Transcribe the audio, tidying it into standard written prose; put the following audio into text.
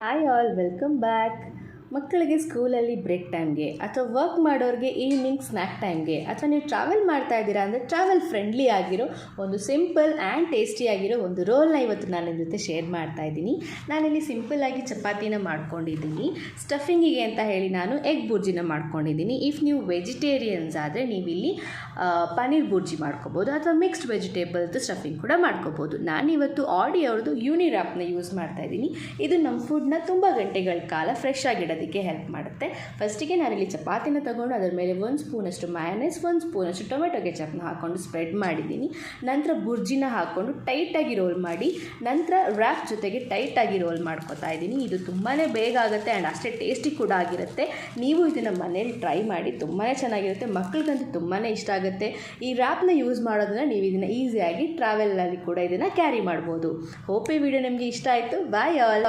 Hi all, welcome back. ಮಕ್ಕಳಿಗೆ ಸ್ಕೂಲಲ್ಲಿ break ಟೈಮ್ಗೆ ಅಥವಾ ವರ್ಕ್ ಮಾಡೋರಿಗೆ ಈವ್ನಿಂಗ್ ಸ್ನ್ಯಾಕ್ ಟೈಮ್ಗೆ ಅಥವಾ ನೀವು ಟ್ರಾವೆಲ್ ಮಾಡ್ತಾ ಇದ್ದೀರಾ ಅಂದರೆ ಟ್ರಾವೆಲ್ ಫ್ರೆಂಡ್ಲಿ ಆಗಿರೋ ಒಂದು ಸಿಂಪಲ್ ಆ್ಯಂಡ್ ಟೇಸ್ಟಿಯಾಗಿರೋ ಒಂದು ರೋಲ್ನ ಇವತ್ತು ನಾನು ನಿಮ್ಮ ಜೊತೆ ಶೇರ್ ಮಾಡ್ತಾ ಇದ್ದೀನಿ. ನಾನಿಲ್ಲಿ ಸಿಂಪಲ್ಲಾಗಿ ಚಪಾತಿನ ಮಾಡ್ಕೊಂಡಿದ್ದೀನಿ. ಸ್ಟಫಿಂಗಿಗೆ ಅಂತ ಹೇಳಿ ನಾನು ಎಗ್ ಬುರ್ಜಿನ ಮಾಡ್ಕೊಂಡಿದ್ದೀನಿ. ಇಫ್ ನೀವು ವೆಜಿಟೇರಿಯನ್ಸ್ ಆದರೆ ನೀವಿಲ್ಲಿ ಪನ್ನೀರ್ ಬುರ್ಜಿ ಮಾಡ್ಕೋಬೋದು ಅಥವಾ ಮಿಕ್ಸ್ಡ್ ವೆಜಿಟೇಬಲ್ದು ಸ್ಟಫಿಂಗ್ ಕೂಡ ಮಾಡ್ಕೋಬೋದು. ನಾನಿವತ್ತು ಆಡಿ ಅವ್ರದ್ದು ಯೂನಿರಾಪ್ನ ಯೂಸ್ ಮಾಡ್ತಾ ಇದ್ದೀನಿ. ಇದು ನಮ್ಮ ಫುಡ್ನ ತುಂಬ ಗಂಟೆಗಳ ಕಾಲ ಫ್ರೆಶ್ ಆಗಿಡೋದಕ್ಕೆ ಹೆಲ್ಪ್ ಮಾಡುತ್ತೆ. ಫಸ್ಟಿಗೆ ನಾನಿಲ್ಲಿ ಚಪಾತಿನ ತಗೊಂಡು ಅದರ ಮೇಲೆ 1 ಸ್ಪೂನಷ್ಟು ಮಯೋನೈಸ್, 1 ಸ್ಪೂನಷ್ಟು ಟೊಮೆಟೊ ಕೆಚಪ್ನ ಹಾಕ್ಕೊಂಡು ಸ್ಪ್ರೆಡ್ ಮಾಡಿದ್ದೀನಿ. ನಂತರ ಬುರ್ಜಿನ ಹಾಕ್ಕೊಂಡು ಟೈಟಾಗಿ ರೋಲ್ ಮಾಡಿ ನಂತರ ರ್ಯಾಪ್ ಜೊತೆಗೆ ಟೈಟಾಗಿ ರೋಲ್ ಮಾಡ್ಕೊತಾ ಇದ್ದೀನಿ. ಇದು ತುಂಬಾ ಬೇಗ ಆಗುತ್ತೆ ಆ್ಯಂಡ್ ಅಷ್ಟೇ ಟೇಸ್ಟಿ ಕೂಡ ಆಗಿರುತ್ತೆ. ನೀವು ಇದನ್ನು ಮನೇಲಿ ಟ್ರೈ ಮಾಡಿ, ತುಂಬಾ ಚೆನ್ನಾಗಿರುತ್ತೆ. ಮಕ್ಕಳಿಗಂತೂ ತುಂಬಾ ಇಷ್ಟ ಆಗುತ್ತೆ. ಈ ರ್ಯಾಪ್ನ ಯೂಸ್ ಮಾಡೋದನ್ನ ನೀವು ಇದನ್ನು ಈಸಿಯಾಗಿ ಟ್ರಾವೆಲಲ್ಲಿ ಕೂಡ ಇದನ್ನು ಕ್ಯಾರಿ ಮಾಡ್ಬೋದು. ಹೋಪ್ ಈ ವಿಡಿಯೋ ನಿಮಗೆ ಇಷ್ಟ ಆಯಿತು. Bye all.